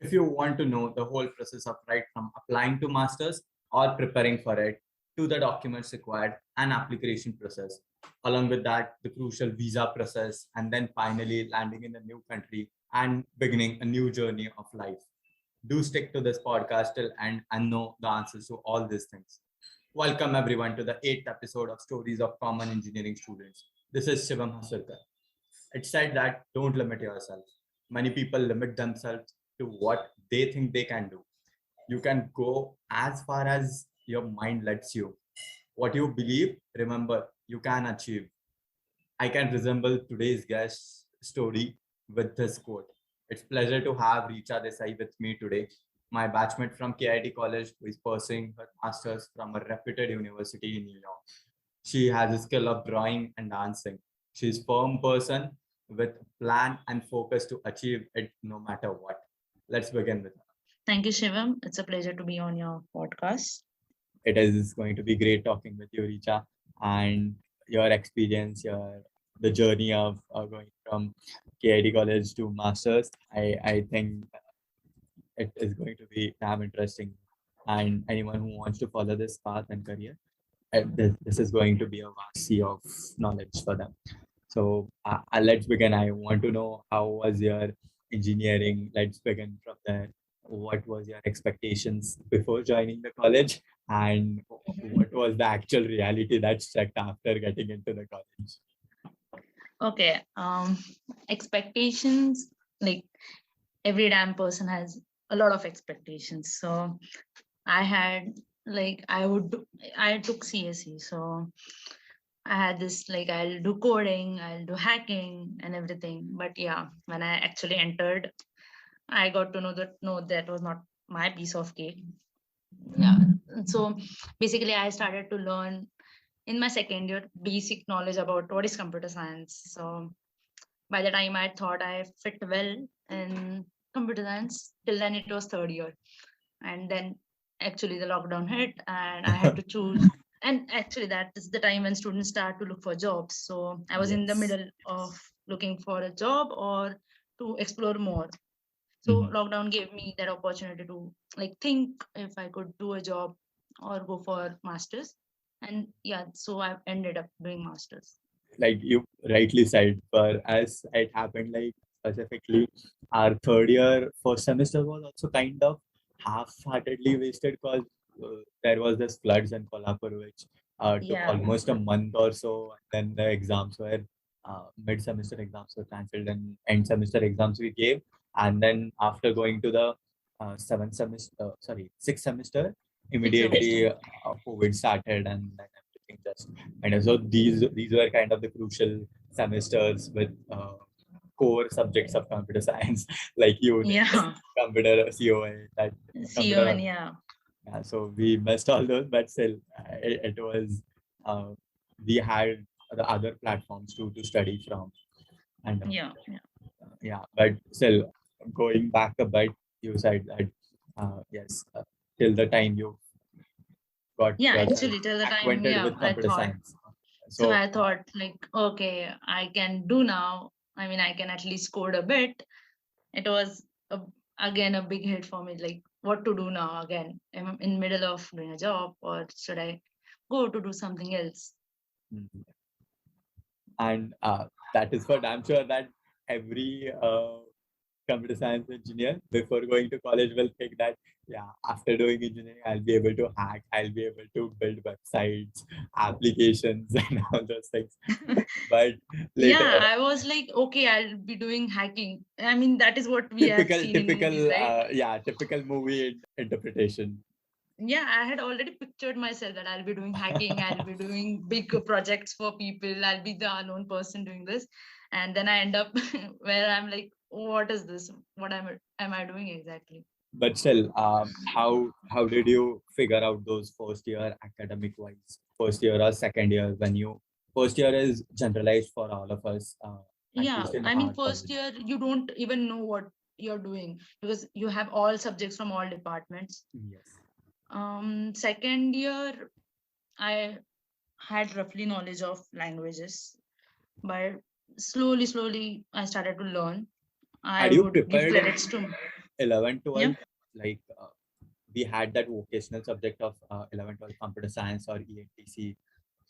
If you want to know the whole process of right from applying to masters or preparing for it, to the documents required and application process, along with that the crucial visa process, and then finally landing in a new country and beginning a new journey of life. Do stick to this podcast till end and know the answers to all these things. Welcome everyone to the 8th episode of Stories of Common Engineering Students. This is Shivam Hasurkar. It's said that don't limit yourself. Many people limit themselves to what they think they can do. You can go as far as your mind lets you. What you believe, remember, you can achieve. I can resemble today's guest story with this quote. It's pleasure to have Richa Desai with me today, my batchmate from KIT College who is pursuing her master's from a reputed university in New York. She has a skill of drawing and dancing. She's a firm person with plan and focus to achieve it no matter what. Let's begin with her. Thank you, Shivam. It's a pleasure to be on your podcast. It is going to be great talking with you, Richa, and your experience, your the journey of going from KIT college to masters. I think it is going to be damn interesting, and anyone who wants to follow this path and career, this is going to be a vast sea of knowledge for them. So let's begin. I want to know how was your engineering. Let's begin from there. What was your expectations before joining the college, and what was the actual reality that struck after getting into the college? Okay. Expectations, like every damn person has a lot of expectations. So I had I took CSE. So I had this I'll do coding, I'll do hacking and everything. But yeah, when I actually entered, I got to know that no, that was not my piece of cake. Yeah. So basically I started to learn in my second year basic knowledge about what is computer science. So by the time I thought I fit well in computer science, till then it was third year. And then actually the lockdown hit and I had to choose. And actually that is the time when students start to look for jobs. So I was in the Yes. middle of looking for a job or to explore more. So Mhm. lockdown gave me that opportunity to think if I could do a job or go for masters. And yeah, so I ended up doing masters. Like you rightly said, for us, it happened like specifically our third year first semester was also kind of half-heartedly wasted because there was this floods in Kolhapur, which took Yeah. almost a month or so. And then the exams were mid-semester exams were cancelled and end semester exams we gave. And then after going to the sixth semester, Six semester. immediately COVID started and then everything just and so these were kind of the crucial semesters with core subjects of computer science like Unix, Yeah. computer COI, that CON, computer. yeah. Yeah, so we missed all those, but still, it was uh, we had the other platforms to study from, and Yeah. Yeah. yeah, but still going back a bit, you said that yes, till the time you got Yeah, yourself actually till the time, acquainted yeah, with I computer thought. science. So So I thought okay, I can do now. I mean, I can at least code a bit. It was again a big hit for me. Like, what to do now again? Am I in middle of doing a job, or should I go to do something else? mhm. And that is for damn sure that every computer science engineer before going to college will think that yeah, after doing engineering I'll be able to hack, I'll be able to build websites, applications and all those things, but later Yeah, I was like, okay, I'll be doing hacking. I mean, that is what we have seen in movies, right? typical movie interpretation. Yeah, I had already pictured myself that I'll be doing hacking, I'll be doing big projects for people, I'll be the unknown person doing this. And then I end up where I'm like, what is this? What am I doing exactly? But still, how did you figure out those first year academic wise, first year or second year when you first year is generalized for all of us, at Yeah, least in I mean, our first college. year, you don't even know what you're doing because you have all subjects from all departments. Yes. Second year, I had roughly knowledge of languages, but slowly, I started to learn. I Had you would give prepared? credits to. 11, Yeah. 12, like we had that vocational subject of 11, 12 computer science or ENTC.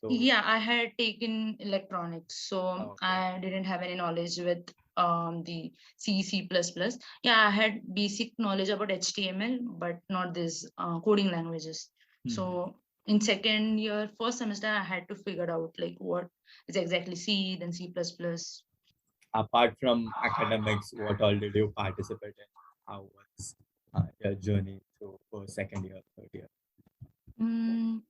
So, Yeah, I had taken electronics, so okay. I didn't have any knowledge with the C, C++. Yeah, I had basic knowledge about HTML, but not this coding languages. Mhm. So in second year, first semester, I had to figure out like what is exactly C, then C++. Apart from academics, what all did you participate in? How was your journey through for second year, third year? Mm,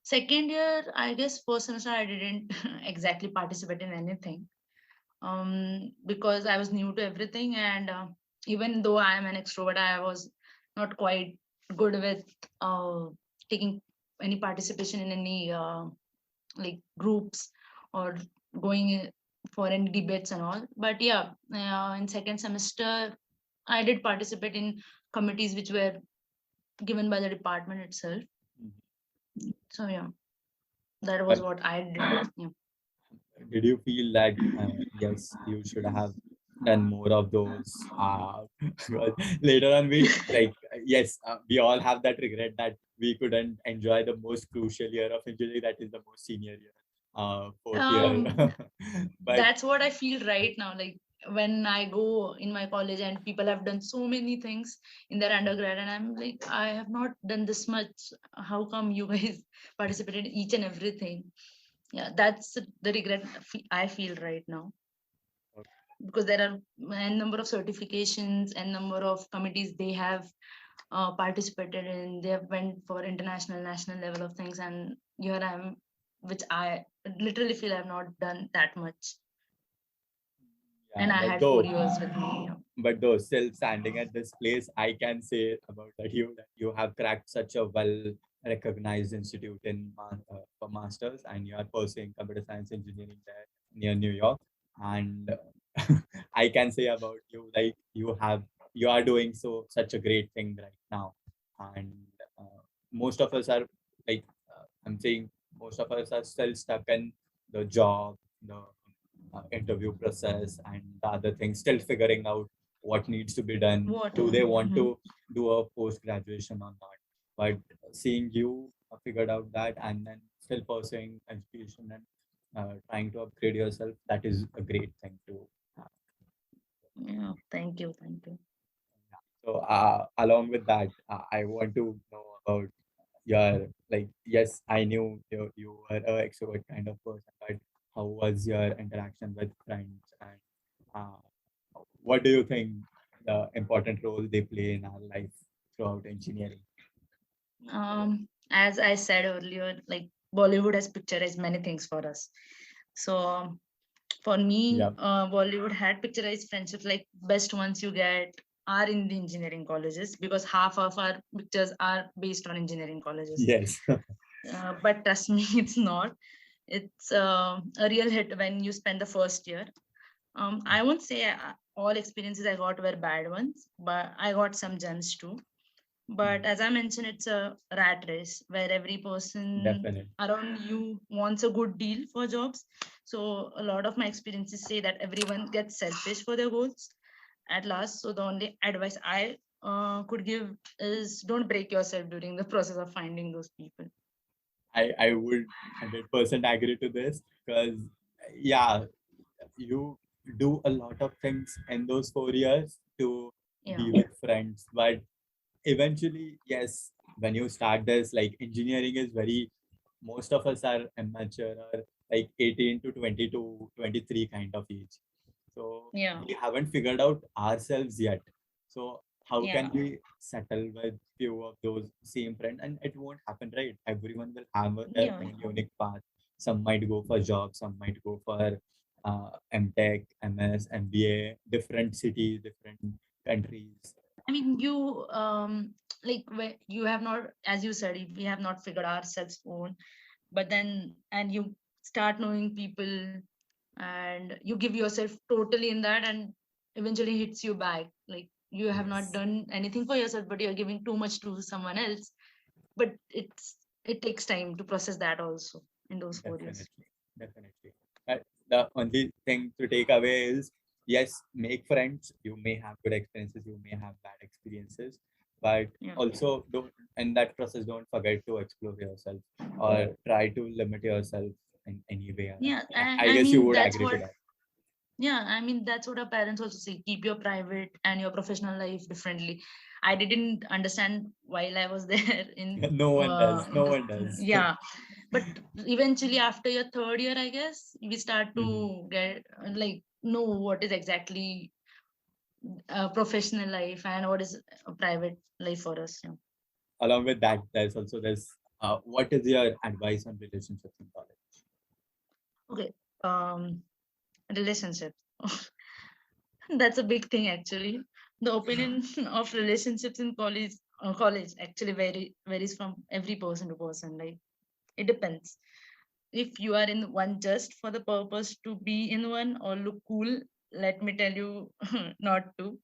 second year, I guess first semester I didn't exactly participate in anything because I was new to everything. And even though I am an extrovert, I was not quite good with uh, taking any participation in any like groups or going for any debates and all. But yeah, in second semester, I did participate in committees which were given by the department itself. Mhm. So yeah, that was But what I did. Yeah. did you feel that yes, you should have done more of those? Because later on, we like yes, we all have that regret that we couldn't enjoy the most crucial year of engineering, that is the most senior year, fourth year. Um, But that's what I feel right now. Like when I go in my college and people have done so many things in their undergrad, and I'm like, I have not done this much. How come you guys participated in each and everything? Yeah, that's the regret I feel right now, because there are a number of certifications and number of committees they have participated in. They have went for international, national level of things, and here I am, which I literally feel I've not done that much. yeah, And I but had 4 years though with me. Yeah. still standing at this place, I can say about that you have cracked such a well recognized institute in for masters, and you are pursuing computer science engineering there near New York. And I can say about you, like you are doing such a great thing right now. And most of us are like I'm saying most of us are still stuck in the job, the interview process, and the other things, still figuring out what needs to be done. What? Do they want Mhm. to do a post graduation or not? But seeing you figured out that and then still pursuing education and trying to upgrade yourself, that is a great thing to have. Yeah. Thank you. Thank you. So, along with that, I want to know about your like. Yes, I knew you were an extrovert kind of person, but how was your interaction with friends, and uh, what do you think the important role they play in our life throughout engineering? As I said earlier, like Bollywood has picturized many things for us. So for me, Yeah. Bollywood had picturized friendships, like best ones you get are in the engineering colleges, because half of our pictures are based on engineering colleges. Yes. But trust me, it's not. It's a real hit when you spend the first year. I won't say all experiences I got were bad ones, but I got some gems too. But as I mentioned, it's a rat race where every person Definitely. around you wants a good deal for jobs. So a lot of my experiences say that everyone gets selfish for their goals at last. So the only advice I could give is don't break yourself during the process of finding those people. I would 100% agree to this because yeah, you do a lot of things in those 4 years to Yeah. be with friends, but eventually, yes, when you start this, like engineering is very, most of us are immature or like 18 to 20 to 23 kind of age. So Yeah. we haven't figured out ourselves yet. So how can Yeah. we settle with few of those same friends? And it won't happen, right? Everyone will have their Yeah. own unique path. Some might go for jobs, some might go for MTech, MS, MBA, different cities, different countries. I mean, you like when you have not, as you said, we have not figured ourselves own, but then and you start knowing people and you give yourself totally in that, and eventually hits you back. Like you have not Yes, done anything for yourself, but you're giving too much to someone else. But it takes time to process that also in those 4 years. definitely, definitely. The only thing to take away is yes, make friends. You may have good experiences, you may have bad experiences, but Yeah. also don't, in that process, don't forget to explore yourself or try to limit yourself in any way. Yeah, I I guess you mean would that's agree to what. that. Yeah, I mean that's what our parents also say. Keep your private and your professional life differently. I didn't understand while I was there No one does. No one does. yeah, but eventually after your third year, I guess we start Mhm. to get like know what is exactly professional life and what is a private life for us. Yeah. Along with that, there's also this. What is your advice on relationships in college? Okay. Um, Relationship. That's a big thing actually. The opinion of relationships in college actually varies from every person to person. Like it depends. If you are in one just for the purpose to be in one or look cool, let me tell you, not to.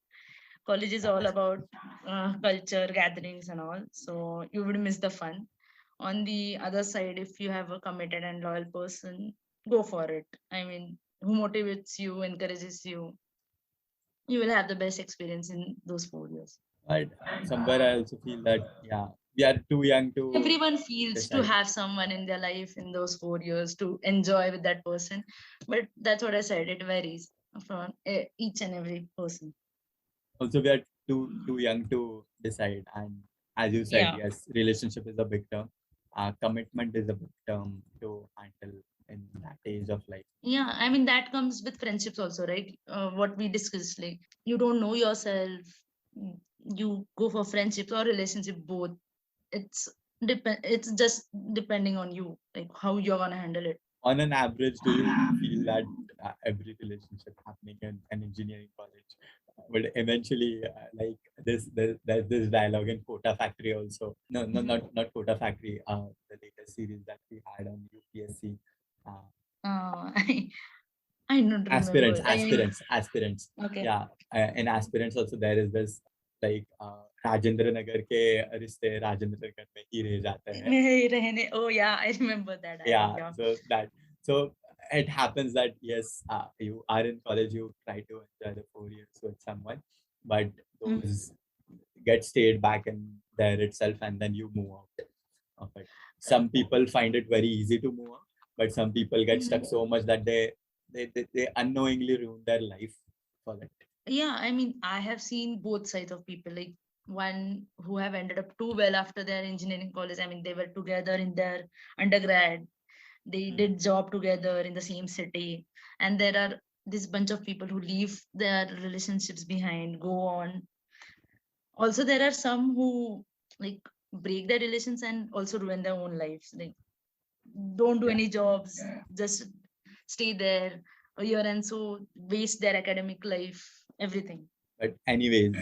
College is all about culture, gatherings, and all. So you would miss the fun. On the other side, if you have a committed and loyal person, go for it. I mean, who motivates you, encourages you, you will have the best experience in those 4 years. But somewhere I also feel that yeah, we are too young to Everyone feels to decide. have someone in their life in those 4 years to enjoy with that person, but that's what I said. It varies from each and every person. Also, we are too young to decide. And as you said, Yeah. yes, relationship is a big term. Commitment is a big term to handle in that age of life. Yeah, I mean that comes with friendships also, right? What we discussed, like you don't know yourself, mm, you go for friendships or relationship both. It's it's just depending on you, like how you're gonna handle it. On an average, do you feel that every relationship happening in an engineering college would eventually like there's this dialogue in Quota Factory also. No, no, not Quota Factory. The latest series that we had on UPSC. Uh, I I don't aspirants, remember. I mean, aspirants, aspirants. okay. Yeah, in aspirants also there is this like Rajendra Nagar के रिश्ते राजेंद्र नगर में ही रह जाते हैं. Oh yeah, I remember that dialogue. Yeah, Yeah. so it happens that yes, you are in college, you try to enjoy the 4 years with someone, but Mm. those get stayed back in there itself, and then you move out of it. Some people find it very easy to move out, but some people get stuck so much that they unknowingly ruin their life for it. Yeah, I mean, I have seen both sides of people. Like one who have ended up too well after their engineering college. I mean, they were together in their undergrad. They Mm. did job together in the same city, and there are this bunch of people who leave their relationships behind, go on. Also, there are some who like break their relations and also ruin their own lives. Like don't do Yeah, any jobs, just stay there a year and so waste their academic life, everything. but anyways,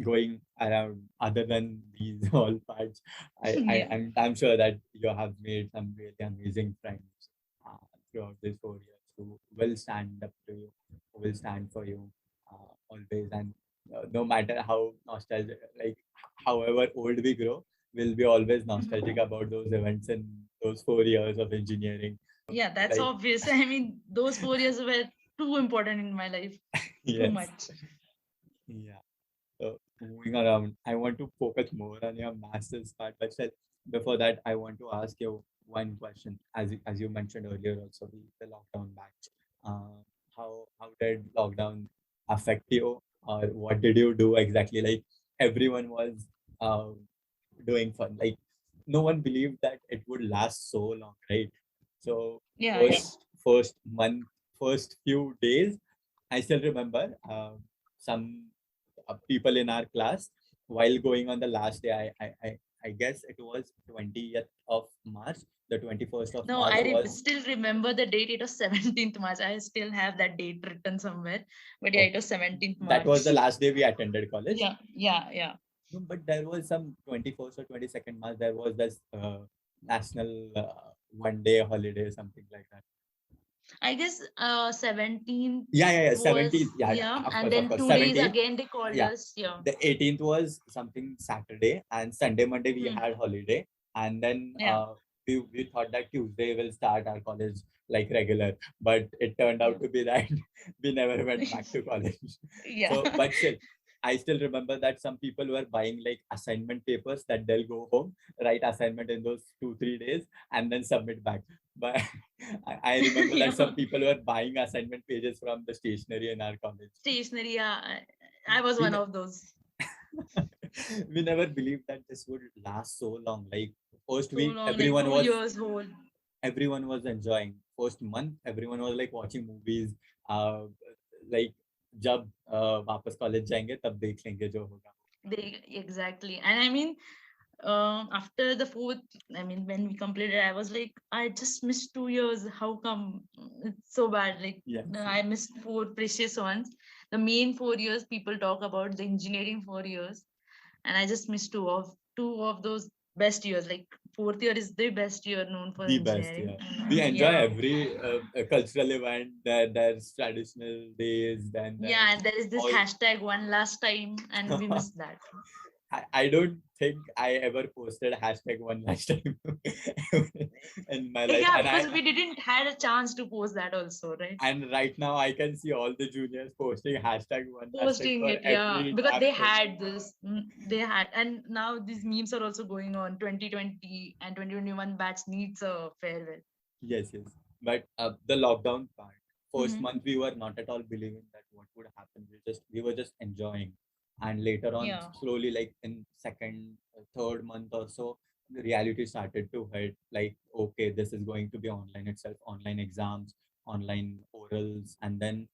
going around other than these all parts, Yeah. I'm sure that you have made some really amazing friends throughout these 4 years who will stand up to you, who will stand for you always. And no matter how nostalgic, like however old we grow, we'll be always nostalgic about those events in those 4 years of engineering. Yeah, that's Like obvious. I mean, those 4 years were too important in my life, too yes, much. yeah. So moving around, I want to focus more on your master's part, but still, before that, I want to ask you one question. As you mentioned earlier, also the lockdown batch. Uh, how did lockdown affect you, or what did you do exactly? Like everyone was doing fun. Like no one believed that it would last so long, right? So Yeah, yeah. first month, first few days, I still remember some people in our class while going on the last day. I guess it was 20th of March. The 21st of No, March was still remember the date. It was 17th March. I still have that date written somewhere. But yeah, oh, it was 17th that was March. the last day we attended college. Yeah, yeah, yeah. No, but there was some 21st or 22nd March. There was this national 1 day holiday, something like that. I guess 17th Yeah. was, 17th. Yeah, yeah, and of then course. 2 days 17th. again they called Yeah. us. Yeah. The 18th was something Saturday, and Sunday, Monday we Hmm. had holiday. And then Yeah. we thought that Tuesday will start our college like regular, but it turned Yeah. out to be that we never went back to college. Yeah. So, but still, I still remember that some people were buying like assignment papers that they'll go home, write assignment in those 2 3 days, and then submit back. But I remember that Yeah. some people were buying assignment pages from the stationery in our college. Stationery. Yeah. I was We one of those. we never believed that this would last so long. Like first So week, long, like 2 years whole. everyone was enjoying. First month, everyone was like watching movies. Uh, like जब वापस college जाएंगे तब देख लेंगे जो होगा. They exactly. And I mean, after the fourth, I mean, when we completed, I was like, I just missed 2 years. How come it's so bad? Like, Yes, I missed 4 precious ones. The main 4 years, people talk about the engineering 4 years, and I just missed two of those best years. Like fourth year is the best year known for the best. engineering. Yeah, we And enjoy yeah, every cultural event. There's traditional days. Then yeah, there's and there is this all. hashtag one last time, and we missed that. I don't think I ever posted hashtag one last time in my life, Yeah, because we didn't had a chance to post that also, right? and right now I can see all the juniors posting hashtag one hashtag Posting for it, yeah, every because dark they thing. had this, they had, and now these memes are also going on. 2020 and 2021 batch needs a farewell. Yes, yes. But the lockdown part, first Hmm. month we were not at all believing that what would happen. We were just enjoying, and later on, Yeah, slowly, like in second, third month or so, the reality started to hit. Like, okay, this is going to be online itself, online exams, online orals, and then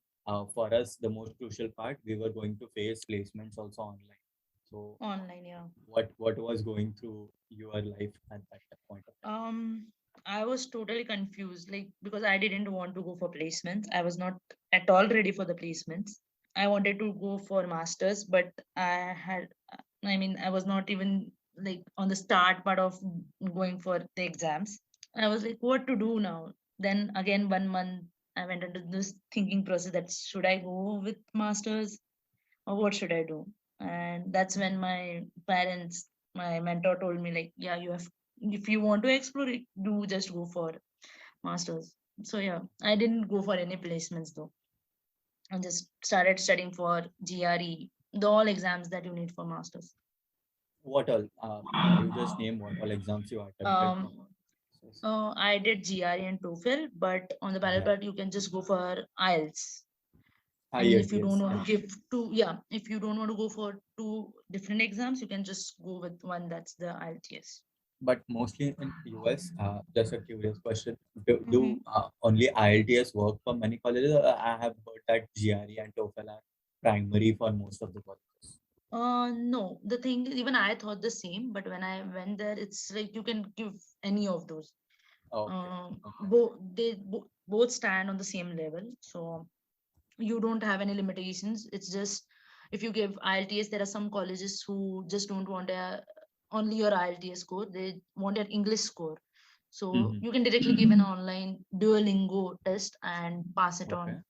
for us, the most crucial part, we were going to face placements also online. So, online, yeah. what was going through your life at that point of time? Um, I was totally confused, like because I didn't want to go for placements. I was not at all ready for the placements. I wanted to go for masters, but I mean, I was not even like on the start part of going for the exams. I was like, what to do now? Then again, 1 month, I went into this thinking process that should I go with masters or what should I do? And that's when my parents, my mentor told me like, yeah, you have, if you want to explore it, do just go for masters. So yeah, I didn't go for any placements though. I just started studying for GRE, the all exams that you need for masters. What all? Can you just name what all exams you attempted? Um, Yes. I did GRE and TOEFL, but on the parallel Yeah. part, you can just go for IELTS. I mean, if you don't IELTS. want Yeah. to give two, yeah, if you don't want to go for two different exams, you can just go with one that's the IELTS. But mostly in US, just a curious question. Do Mm-hmm. only IELTS work for many colleges? I have heard that GRE and TOEFL are primary for most of the colleges. No, the thing is, even I thought the same, but when I went there, it's like you can give any of those. Okay. Okay. Both stand on the same level, so you don't have any limitations. It's just if you give IELTS, there are some colleges who just don't want only your IELTS score. They want your English score. So Hmm. you can directly give an online Duolingo test and pass it Okay. on.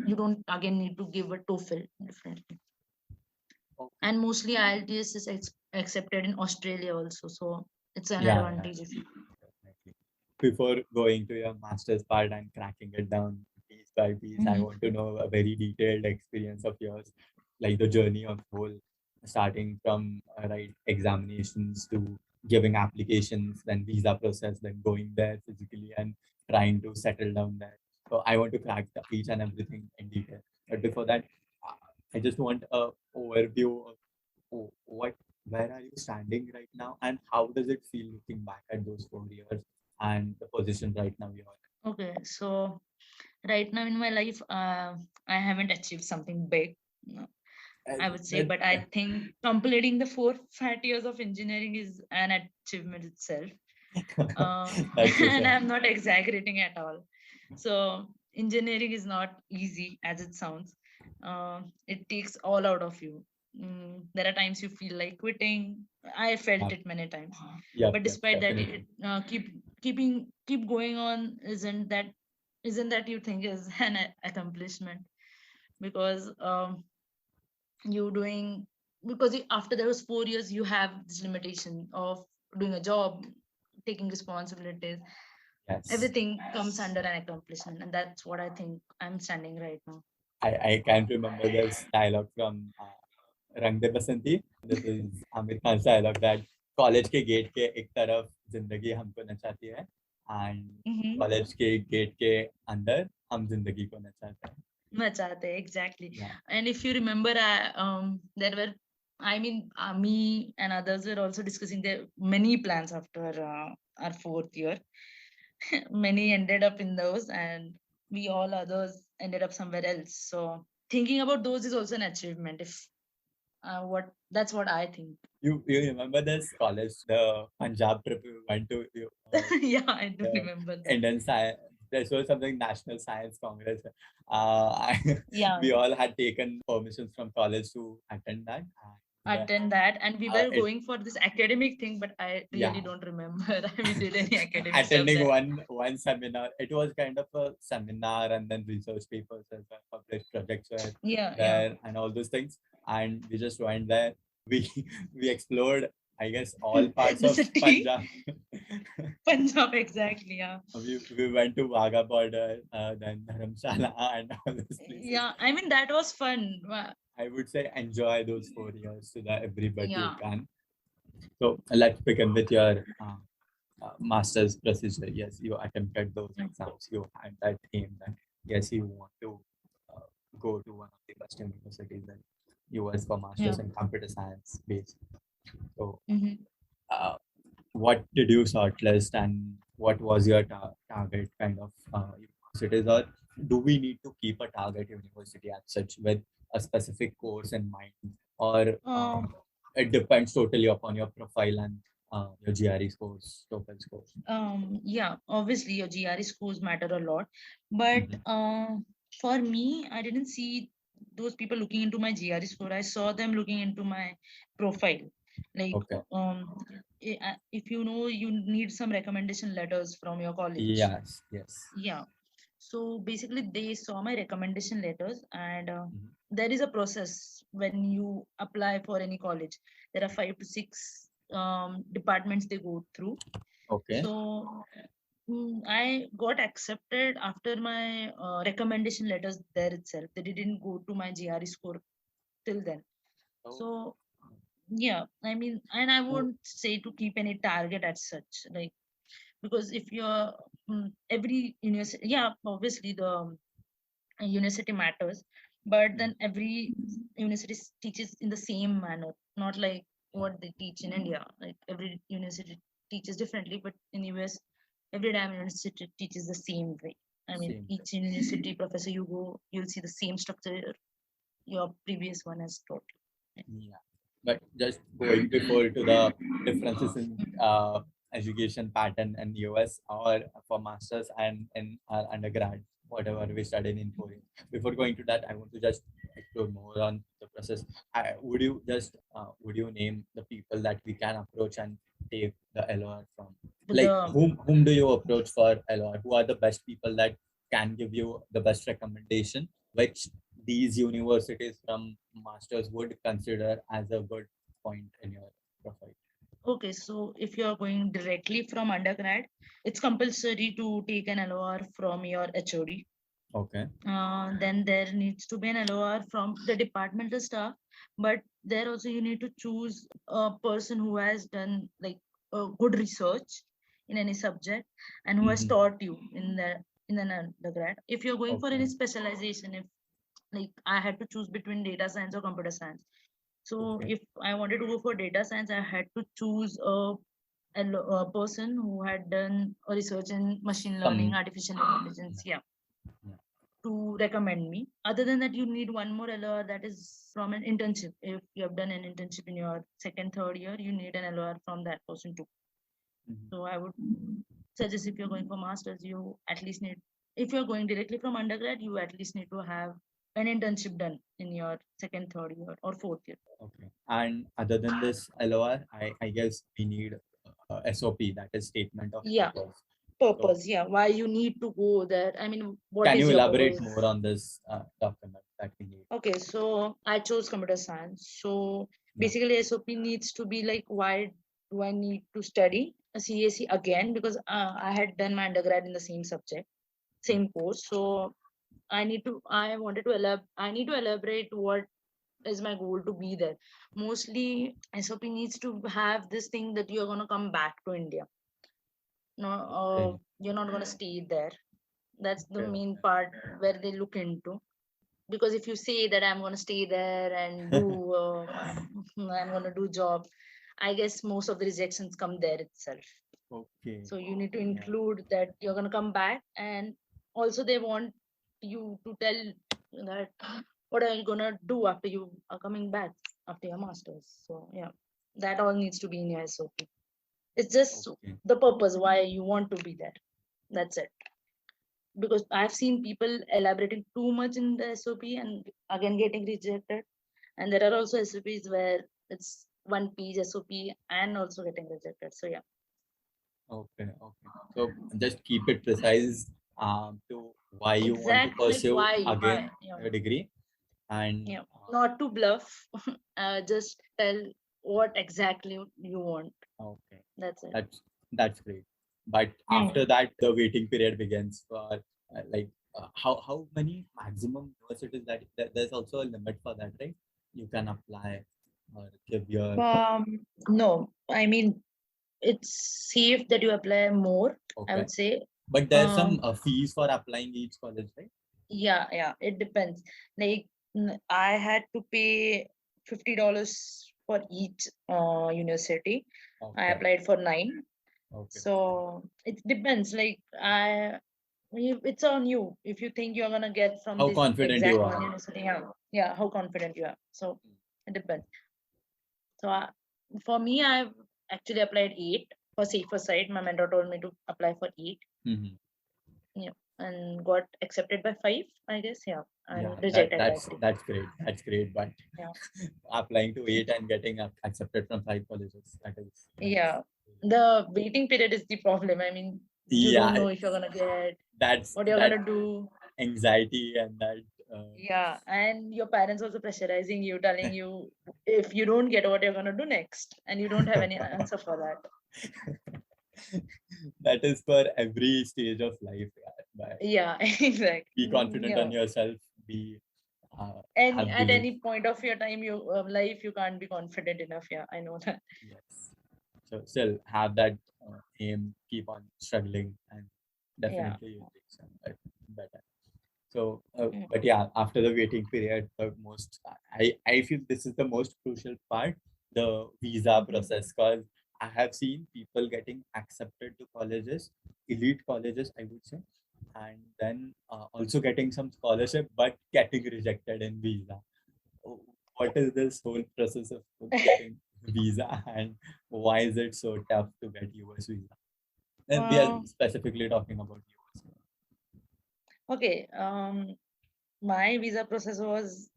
You don't again need to give a TOEFL differently. Okay. And mostly IELTS is accepted in Australia also. So it's an Yeah, yeah, advantage if you. definitely. Before going to your master's part and cracking it down piece by piece, I Mhm. want to know a very detailed experience of yours, like the journey of whole, starting from right examinations to giving applications, then visa process, then going there physically and trying to settle down there. So I want to crack each and everything in detail. But before that, uh, I just want a overview of what where are you standing right now and how does it feel looking back at those 4 years and the position right now you're Okay, so right now in my life, I haven't achieved something big, no, in? I would say, That but I think completing the 4 fat years of engineering is an achievement itself. that's so And sad. I'm not exaggerating at all. So engineering is not easy as it sounds. It takes all out of you. There are times you feel like quitting. I felt Yep, it many times, yep, but yep, despite that, definitely. keep going on isn't that you think is an accomplishment because you doing because after those 4 years you have this limitation of doing a job taking responsibilities. Yes. Everything comes under an accomplishment, and that's what I think I'm standing right now. I can't remember this dialogue from रंग दे बसंती. This is Aamir Khan का dialogue that college के gate के एक तरफ जिंदगी हमको नचाती है and Mm-hmm. College के गेट के अंदर हम जिंदगी को नचाते हैं. Machate, exactly. Yeah. And if you remember, there were, I mean, me and others were also discussing the many plans after our fourth year. Many ended up in those, and we all others ended up somewhere else. So thinking about those is also an achievement. If what that's what I think. You remember this college, the Punjab trip we went to? Yeah, I do The remember that. Indian Science. This was something National Science Congress. Yeah, We all had taken permissions from college to attend that. And, attend that, and we were it, going for this academic thing, but I really yeah, don't remember we did any academic stuff attending there. one seminar. It was kind of a seminar, and then research papers as well, published projects were Yeah, there, and all those things. And we just went there. We we explored, I guess, all parts the of city, Punjab. Punjab, exactly. Yeah, We went to Wagah border, then Dharamshala, and all those places. yeah. I mean, that was fun. I would say enjoy those 4 years to the every bit you Yeah. can. So let's begin with your master's procedure. Yes, you attempted those exams. You had that aim that yes, you want to uh, go to one of the best universities in US for masters Yeah. in computer science base. So, Mhm. what did you shortlist, and what was your target kind of universities, or do we need to keep a target university as such with a specific course in mind, or it depends totally upon your profile and your GRE scores, TOEFL scores? Yeah, obviously your GRE scores matter a lot, but for me, I didn't see those people looking into my GRE score. I saw them looking into my profile. Like, Okay. if you know, you need some recommendation letters from your college. Yes, yes. Yeah. So basically, they saw my recommendation letters, and Mhm. there is a process when you apply for any college. There are 5 to 6 departments they go through. Okay. So I got accepted after my recommendation letters there itself. They didn't go to my GRE score till then. So yeah, I mean, and I won't say to keep any target as such, like, because if you're every university, yeah, obviously the university matters, but then every university teaches in the same manner, not like what they teach in India. Like every university teaches differently, but in US, every damn university teaches the same way. I mean, Same. each university professor you go, you'll see the same structure your previous one has taught. Yeah. But just going before to the differences in education pattern in US or for masters and in our undergrad, whatever we studied in 4 years. Before going to that, I want to just explore more on the process. Would you name the people that we can approach and take the LOR from? Like whom do you approach for LOR? Who are the best people that can give you the best recommendation, which these universities from masters would consider as a good point in your profile? Okay, so if you are going directly from undergrad, it's compulsory to take an LOR from your HOD. Okay. Then there needs to be an LOR from the departmental staff, but there also you need to choose a person who has done like a good research in any subject and who has taught you in an undergrad. If you're going for any specialization, if like I had to choose between data science or computer science. So if I wanted to go for data science, I had to choose a person who had done a research in machine learning, artificial intelligence. Yeah, to recommend me. Other than that, you need one more LOR that is from an internship. If you have done an internship in your second, third year, you need an LOR from that person too. So I would suggest if you're going for masters, you at least need, if you're going directly from undergrad, you at least need to have an internship done in your second, third year or fourth year. Okay. And other than this LOR, I guess we need SOP, that is statement of purpose. Purpose, yeah. Why you need to go there? I mean, what Can is you your elaborate purpose? more on this document that we need? Okay, so I chose computer science. So basically, SOP needs to be like, why do I need to study a CAC again because I had done my undergrad in the same subject, same course. So I wanted to I need to elaborate what is my goal to be there. Mostly SOP needs to have this thing that you're going to come back to India. No, Okay. you're not going to stay there. That's the Okay. main part where they look into. Because if you say that I'm going to stay there and do, I'm going to do job, I guess most of the rejections come there itself. Okay. So you need to Yeah. include that you're going to come back, and also they want you to tell that what are you going to do after you are coming back after your masters. So yeah, that all needs to be in your SOP. It's just Okay. the purpose why you want to be there. That's it. Because I've seen people elaborating too much in the SOP and again getting rejected. And there are also SOPs where it's one page SOP and also getting rejected. So yeah. Okay. Okay. So just keep it precise to why you want to Exactly, like pursue why? again Yeah. a degree and Yeah. Not to bluff. Just tell what exactly you want. okay. That's it. That's great. But Hmm. after that, the waiting period begins for like how many maximum universities there's also a limit for that, right? You can apply or give your No, I mean it's safe that you apply more, I okay. would say. But there's some Um, fees for applying each college, right? yeah, it depends. Like I had to pay $50 for each university. I Okay. applied for 9. Okay. So it depends. Like it's on you. If you think you're gonna get from How this confident you exact one are. university, yeah, how confident you are. So it depends. So for me, I've actually applied 8 for safer side. My mentor told me to apply for 8. Mm-hmm. Yeah, and got accepted by 5, I guess. Yeah, Yeah, and rejected by 3. that's great. That's great. But Yeah, applying to 8 and getting accepted from 5 colleges, that's yeah. The waiting period is the problem. I mean, you don't yeah, know if you're gonna get that's what you're that gonna do. anxiety and that Yeah, and your parents also pressurizing you, telling you if you don't get what you're gonna do next, and you don't have any answer for that. that is for every stage of life. Yeah, but Yeah, exactly. be confident on Yeah, yourself. Be and have at belief. any point of your time, you life, you can't be confident enough. Yeah, I know that. Yes. So still have that aim. Keep on struggling, and Yeah. definitely you'll reach some better. So, Mm. but yeah, after the waiting period, the most I feel this is the most crucial part, the visa Mhm. process, because I have seen people getting accepted to colleges, elite colleges, I would say, and then also getting some scholarship, but getting rejected in visa. Oh, what is this whole process of getting visa, and why is it so tough to get US visa? And we are Uh, specifically talking about US. okay. My visa process was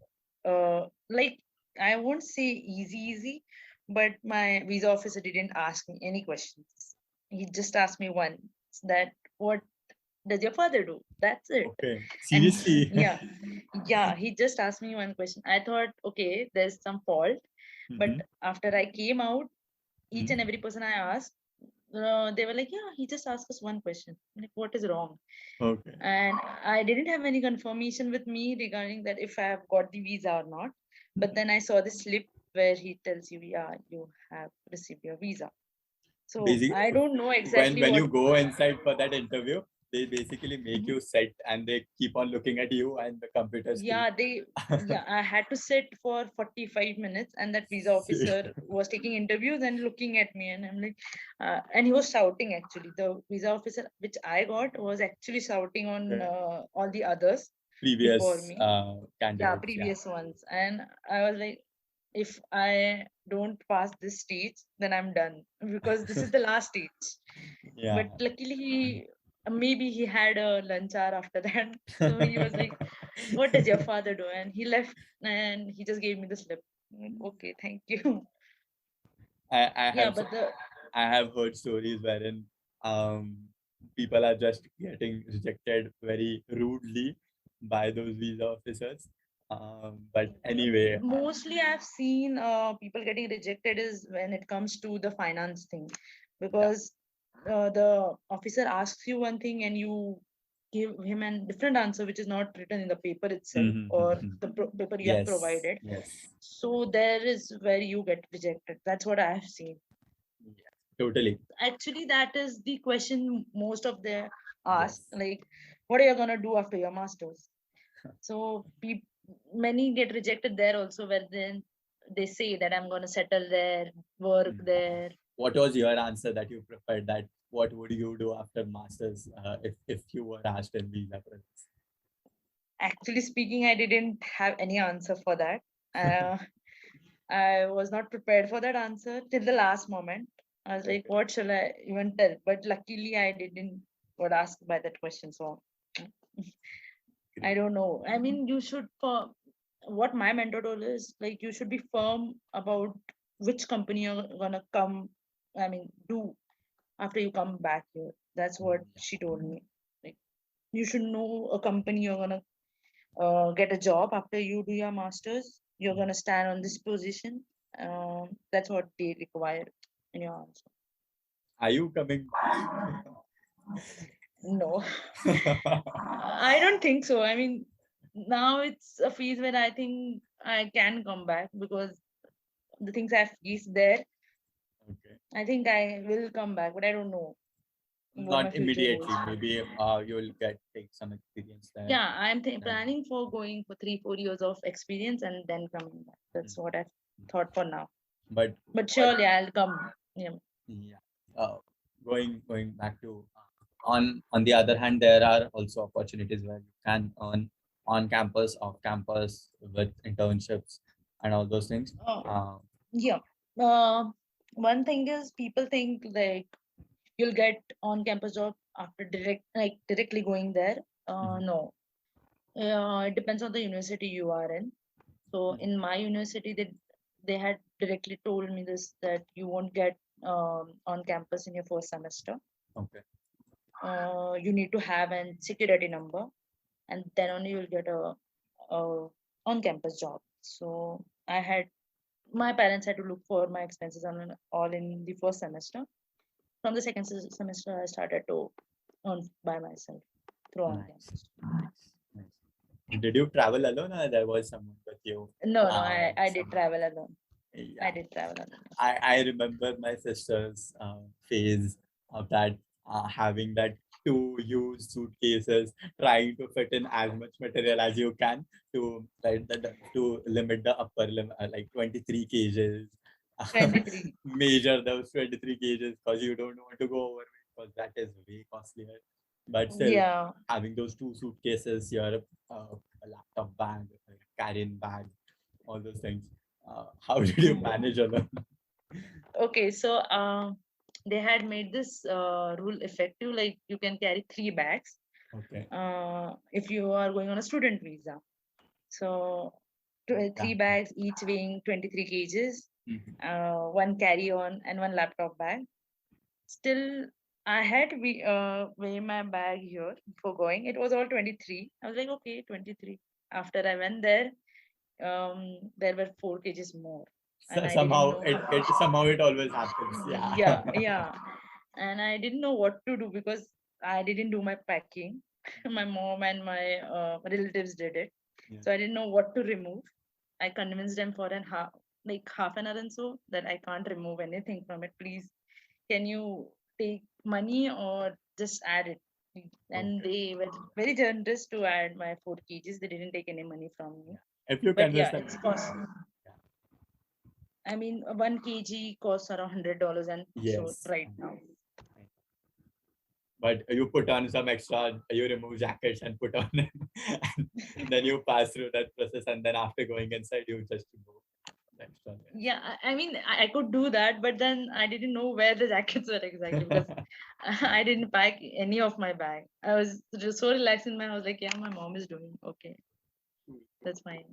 like I won't say easy, but my visa officer didn't ask me any questions. He just asked me one, that what does your father do? That's it. Okay, And seriously. yeah, he just asked me one question. I thought, okay, there's some fault. But Mhm. after I came out, each and Mhm. every person I asked, they were like, yeah, he just asked us one question. I'm like, what is wrong? Okay. And I didn't have any confirmation with me regarding that if I have got the visa or not. But then I saw the slip where he tells you, yeah, you have received your visa. So Basically, I don't know when exactly when what. you go inside for that interview, they basically make you sit and they keep on looking at you and the computer screen. Yeah, I had to sit for 45 minutes, and that visa officer was taking interviews and looking at me, and I'm like, and he was shouting actually. The visa officer which I got was actually shouting on Okay. all the others before Previous me. Yeah, candidates, yeah. previous ones. And I was like, if I don't pass this stage, then I'm done because this is the last stage. Yeah. But luckily, maybe he had a lunch hour after that. So he was like, what does your father do? And he left and he just gave me the slip. I'm like, okay, thank you. I, I Yeah, have but the I have heard stories wherein um people are just getting rejected very rudely by those visa officers. But anyway, mostly I've seen people getting rejected is when it comes to the finance thing, yeah. because the officer asks you one thing and you give him a different answer which is not written in the paper itself or Mm-hmm. the paper you have Yes, provided. yes, So there is where you get rejected. That's what I have seen. yes, totally. Actually, that is the question most of them ask, Yes. like, what are you gonna do after your masters? So many get rejected there also, where then they say that I'm gonna settle there, work Mm. there. What was your answer that you prepared? That what would you do after masters if you were asked in visa process? Actually speaking, I didn't have any answer for that. uh, I was not prepared for that answer till the last moment. I was like, Okay. what shall I even tell? But luckily I didn't got asked by that question, so I Great. don't know. I mean, you should for what my mentor told is, like, you should be firm about which company you're gonna come. I mean, do after you come back here. That's what Yeah. she told me. Like, you should know a company you're gonna get a job after you do your masters. You're Mm. gonna stand on this position. That's what they require in your answer. Are you coming back? No, I don't think so. I mean, now it's a phase where I think I can come back because the things I've faced there, Okay. I think I will come back, but I don't know what my Not future holds. immediately. Maybe you'll take some experience there. Yeah, I'm Then, planning for going for 3 4 years of experience and then coming back. mm. That's what I've thought for now. But But what? surely I'll come. Yeah. Yeah. Going back to on the other hand, there are also opportunities where you can earn on campus, off campus with internships and all those things. Oh, Uh, yeah. Uh, One thing is people think like you'll get on campus job after directly going there. mhm, No. It depends on the university you are in. So mhm. in my university, they had directly told me this, that you won't get on campus in your first semester. Okay. You need to have an security number, and then only you'll get a on campus job. So my parents had to look for my expenses on all in the first semester. From the second semester, I started to earn by myself through on Nice. campus. Nice. Nice. Did you travel alone or there was someone with you? No, I did Some, travel alone. I yeah. did travel alone. I remember my sister's phase of that, having that two used suitcases, trying to fit in as much material as you can to to limit the upper limit, like 23 kgs. 23. Measure those 23 kgs because you don't want to go over because that is way costlier. But still, Yeah. having those two suitcases, a laptop bag, a carry-in bag, all those things. How did you Mm. manage alone? Okay, so they had made this rule effective, like you can carry 3 bags Okay. if you are going on a student visa. So three That. bags, each weighing 23 kgs, Mhm. one carry-on and one laptop bag. Still, I had to weigh my bag here before going. It was all 23. I was like, okay, 23. After I went there, there were 4 kgs more, and I didn't Somehow know. it always happens. Yeah. Yeah, yeah, and I didn't know what to do because I didn't do my packing. My mom and my relatives did it, Yeah. so I didn't know what to remove. I convinced them for half an hour and so that I can't remove anything from it. Please, can you take money or just add it? And Okay. they were very generous to add my 4 kgs. They didn't take any money from me. Yeah. If you But convince yeah, them. it's cost. Yeah. I mean, 1 kg costs around $100, and so Yes. right now. But you put on some extra, you remove jackets and put on them, and then you pass through that process, and then after going inside, you just remove the extra layers. Yeah, I mean, I could do that, but then I didn't know where the jackets were exactly because I didn't pack any of my bag. I was just so relaxed in my. I was like, yeah, my mom is doing okay. That's fine.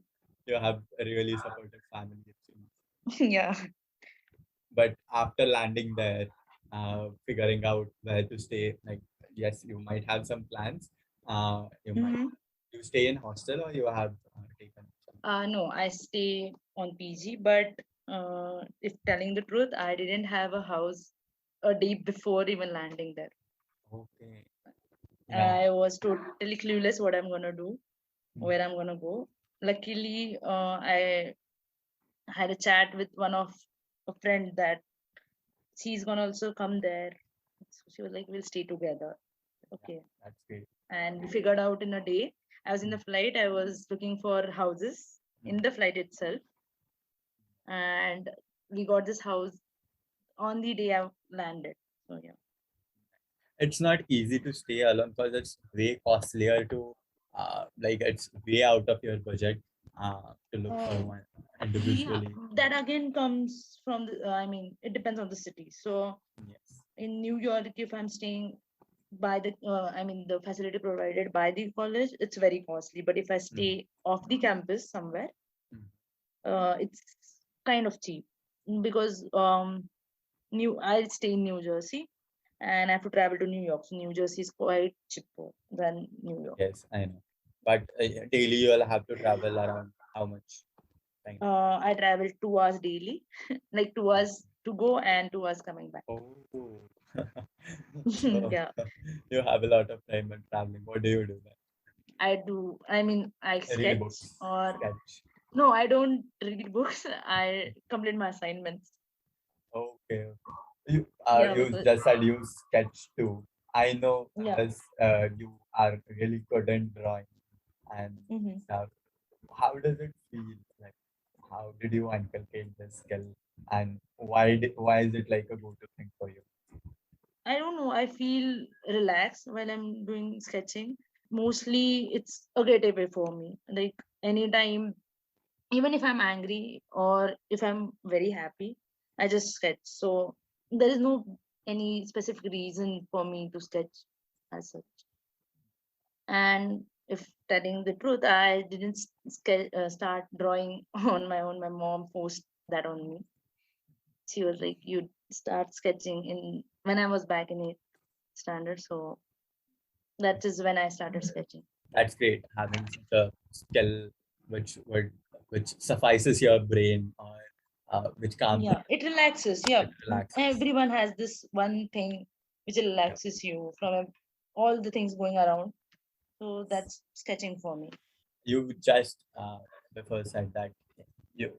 You have a really supportive family, it seems. Yeah. But after landing there, figuring out where to stay, like yes, you might have some plans. You might Hmm. you stay in hostel or you have taken some. No, I stay on PG, but if telling the truth, I didn't have a house a day before even landing there. Okay. Yeah. I was totally clueless what I'm gonna do, Mm. where I'm gonna go. Luckily, I had a chat with one of a friend that she's gonna also come there. So she was like, "We'll stay together." Okay, That's great. and we figured out in a day. I was in the flight. I was looking for houses in the flight itself, and we got this house on the day I landed. So yeah. It's not easy to stay alone because it's way costlier to like it's way out of your budget to look for one Yeah, individually. that again comes from the, I mean, it depends on the city. So Yes. in New York, if I'm staying by the, I mean, the facility provided by the college, it's very costly. But if I stay off the campus somewhere, Mm. it's kind of cheap because I stay in New Jersey and I have to travel to New York. So New Jersey is quite cheaper than New York. Yes, I know. But daily you'll have to travel around how much time? I travel 2 hours daily, like 2 hours to go and 2 hours coming back. Oh, so Yeah, you have a lot of time when traveling. What do you do then? I do. I mean, I Read sketch books, or sketch. no, I don't read books. I complete my assignments. Okay, okay. Yeah, You because just said you sketch too. I know yeah. as you are really good in drawing and Hmm. stuff. How does it feel? Like, how did you inculcate this skill, and why is it like a go-to thing for you? I don't know. I feel relaxed while I'm doing sketching. Mostly, it's a getaway for me. Like anytime, even if I'm angry or if I'm very happy, I just sketch. So there is no any specific reason for me to sketch as such. And if telling the truth, I didn't start drawing on my own. My mom forced that on me. She was like, "You start sketching in when I was back in eighth standard." So that is when I started sketching. That's great, having such a skill which suffices your brain or which calms Yeah, it relaxes. Yeah, it relaxes. everyone has this one thing which relaxes you from all the things going around. So that's sketching for me. You just before said that you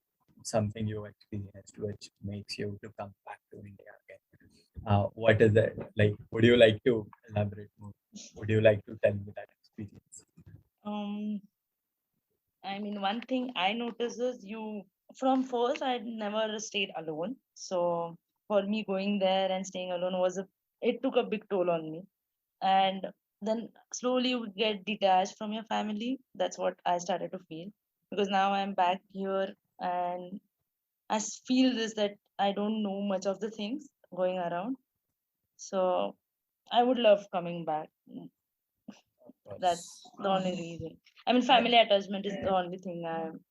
something you experienced which makes you to come back to India again. What is it like? Would you like to elaborate more? Would you like to tell me that experience? Um, I mean, one thing I noticed is from first, I never stayed alone. So for me, going there and staying alone it took a big toll on me. And then slowly you get detached from your family. That's what I started to feel. Because now I'm back here and feel this that I don't know much of the things going around. So I would love coming back. Of course. That's the only reason. I mean, family attachment is the only thing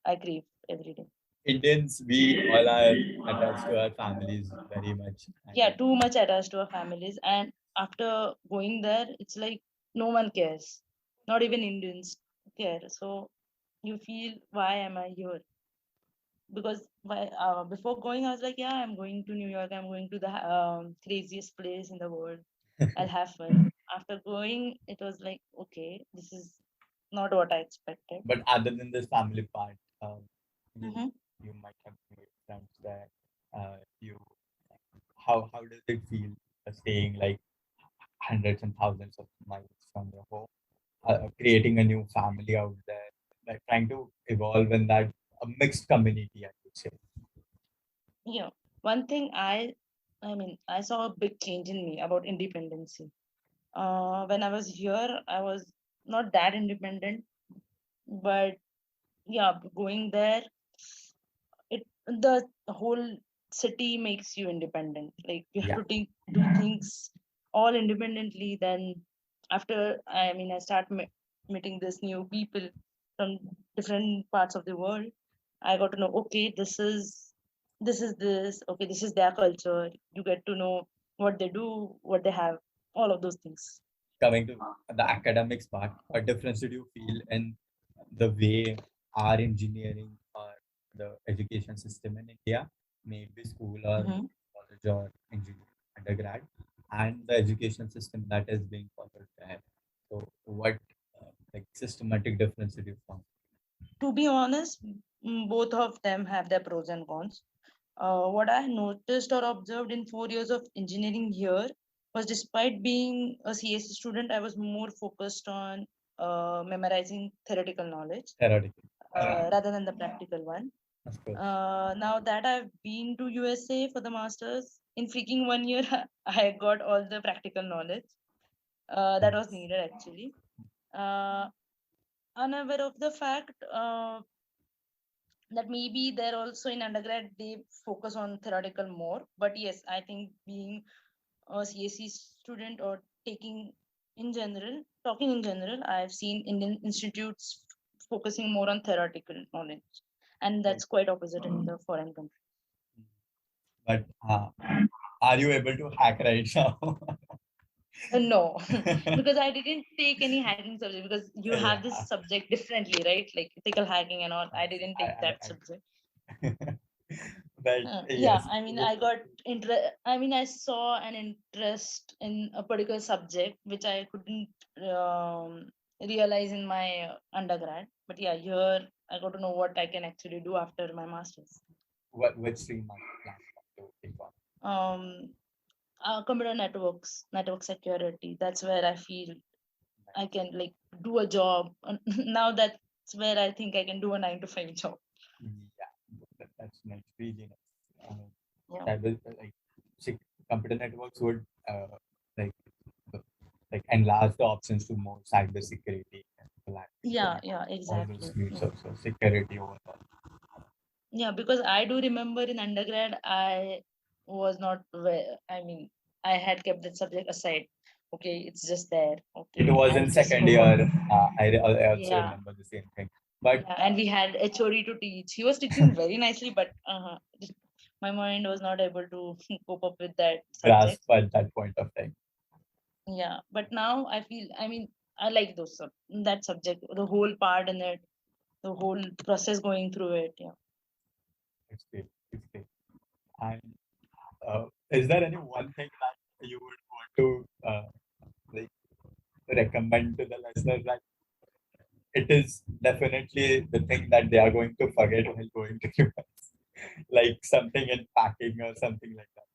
I crave every day. Indians, we all are attached to our families very much. And Yeah, too much attached to our families, and after going there, it's like no one cares, not even Indians care. So you feel, why am I here? Because before going, I was like, yeah, I'm going to New York. I'm going to the craziest place in the world. I'll have fun. After going, it was like, okay, this is not what I expected. but other than this family part, you Hmm. you might have made friends there. You how does it feel staying like hundreds and thousands of miles from your home, creating a new family out there, like trying to evolve in that a mixed community, I would say. Yeah, one thing I saw a big change in me about independency. When I was here, I was not that independent, but yeah, going there, the whole city makes you independent. Like you have Yeah, to do things all independently. Then after, I mean, I start meeting this new people from different parts of the world. I got to know, okay, this. Okay, this is their culture. You get to know what they do, what they have, all of those things. coming to the academics part, what difference did you feel in the way our engineering or the education system in India, maybe school or Mhm. college or engineering? undergrad and the education system that is being followed there. So, what like systematic difference did you found? To be honest, both of them have their pros and cons. What I noticed or observed in 4 years of engineering here was, despite being a CSE student, I was more focused on memorizing theoretical knowledge Theoretically, rather than the practical one. of course. Now that I've been to USA for the masters, in freaking 1 year, I got all the practical knowledge that was Nice. needed actually. Uh, Unaware of the fact that maybe they're also in undergrad, they focus on theoretical more. But yes, I think being a CSE student or taking in general, talking in general, I've seen Indian institutes focusing more on theoretical knowledge, and Oh, that's quite opposite in the foreign country. but are you able to hack right now? No, because I didn't take any hacking subject, because you have Yeah, this subject differently, right? Like ethical hacking and all. I didn't I, take I, that subject. I but Yeah, yes, I mean, I got I mean, I saw an interest in a particular subject which I couldn't realize in my undergrad. But yeah, here I got to know what I can actually do after my masters. what which stream are you planning to take on? Um, Computer networks, network security. That's where I feel I can like do a job. Now that's where I think I can do a 9 to 5 job. Yeah, that's nice, really nice. Yeah, Cyber like sec- computer networks would like uh, like enlarge the options to more cyber security and yeah, collateral, yeah, all those exactly. fields Yeah. of security overall. Yeah, because I do remember in undergrad, I was not, I mean, I had kept that subject aside. Okay, it's just there. It Okay, was in I'll just second go for. year. I also Yeah, remember the same thing. But yeah. And we had HOD to teach. He was teaching very nicely, but my mind was not able to cope up with that subject. grasp at that point of time. Yeah, but now I feel, I mean, I like that subject, the whole part in it, the whole process going through it. Yeah. It's great. It's great. And is there any one thing that you would want to like recommend to the listeners that it is definitely the thing that they are going to forget while going to US, like something in packing or something like that?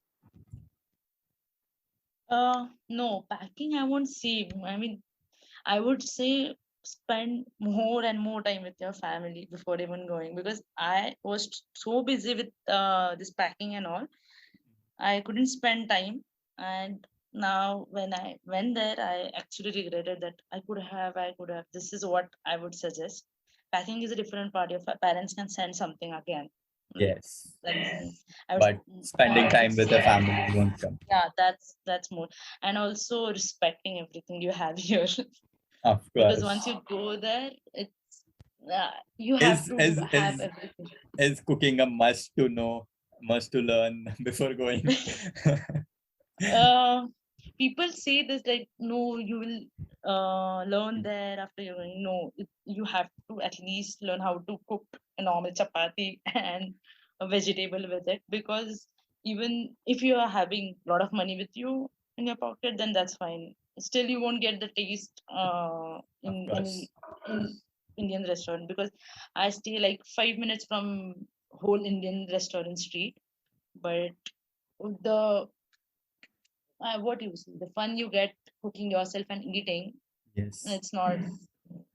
No, packing I won't say. I mean, I would say spend more and more time with your family before even going, because I was so busy with this packing and all. I couldn't spend time. And now when I went there, I actually regretted that I could have. This is what I would suggest. Packing is a different part. Your parents can send something again. Like Yes, I would but spending time with the say, family won't come. yeah, that's more. And also respecting everything you have here. Of Because course. once you go there, it's you have Is to is have is everythh. is cooking a must to know, must to learn before going? uh, People say this like, no, you will learn there after you're going. No, you have to at least learn how to cook a normal chapati and a vegetable with it, because even if you are having a lot of money with you in your pocket, then that's fine. Still you won't get the taste Of in any course. in Indian restaurant, because I stay like 5 minutes from whole Indian restaurant street. But the what you see, the fun you get cooking yourself and eating, Yes. it's not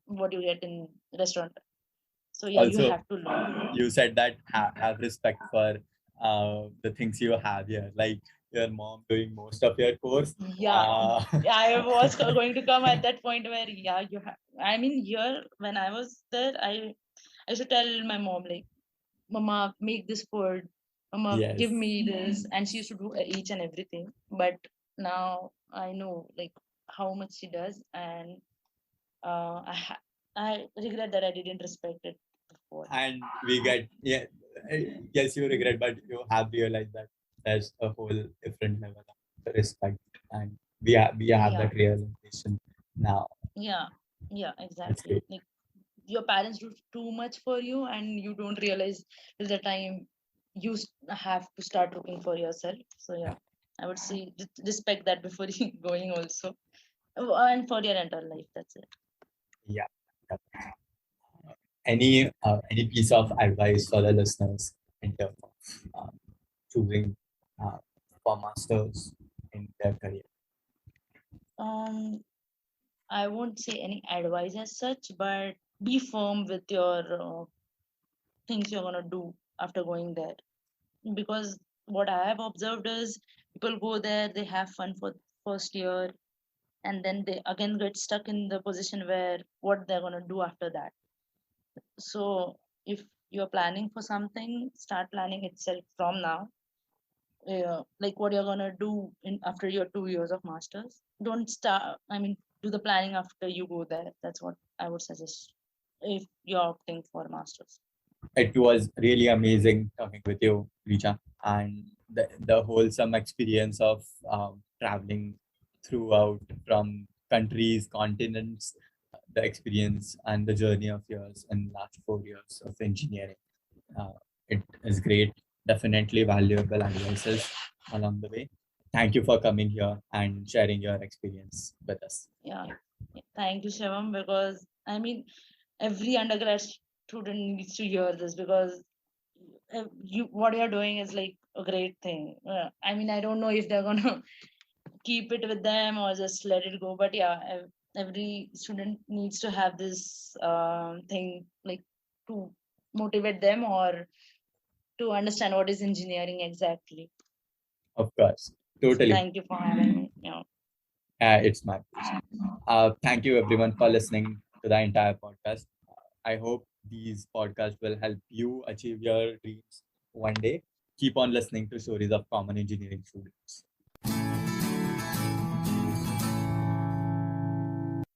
what you get in restaurant. So yeah, you Also, have to learn. you said that have respect for the things you have here, like your mom doing most of your course. Yeah, Uh, I was going to come at that point where, yeah, you have, I mean, here when I was there, I used to tell my mom like, mama, make this food, mama, give yes, me this, and she used to do each and everything. But now I know like how much she does, and I regret that I didn't respect it before. and we get yeah. Yes, you regret, but you have realized that there's a whole different level of respect, and we have Yeah, that realization now. yeah, yeah, That's exactly. great. Like your parents do too much for you, and you don't realize till the time you have to start looking for yourself. So yeah. I would say respect that before going also. And for your entire life, that's it. Yeah. Any piece of advice for the listeners in terms of choosing uh, for masters in their career? Um, I won't say any advice as such, but be firm with your things you're gonna do after going there. Because what I have observed is people go there, they have fun for first year, and then they again get stuck in the position where what they're gonna do after that. So if you're planning for something, start planning itself from now. Like what you're gonna do in after your 2 years of masters. Don't start. I mean, do the planning after you go there. That's what I would suggest if you're opting for masters. It was really amazing talking with you, Richa, and the wholesome experience of traveling throughout from countries, continents, the experience and the journey of yours in last 4 years of engineering. Uh, it is great. Definitely valuable advices along the way. Thank you for coming here and sharing your experience with us. Yeah. Thank you, Shivam, because I mean every undergrad student needs to hear this because you what you're doing is like a great thing. I mean, I don't know if they're gonna keep it with them or just let it go, but yeah, every student needs to have this thing like to motivate them or to understand what is engineering exactly. Of course, So totally. thank you for having me. Yeah. It's my pleasure. Thank you everyone for listening to the entire podcast. I hope these podcasts will help you achieve your dreams one day. Keep on listening to stories of common engineering students.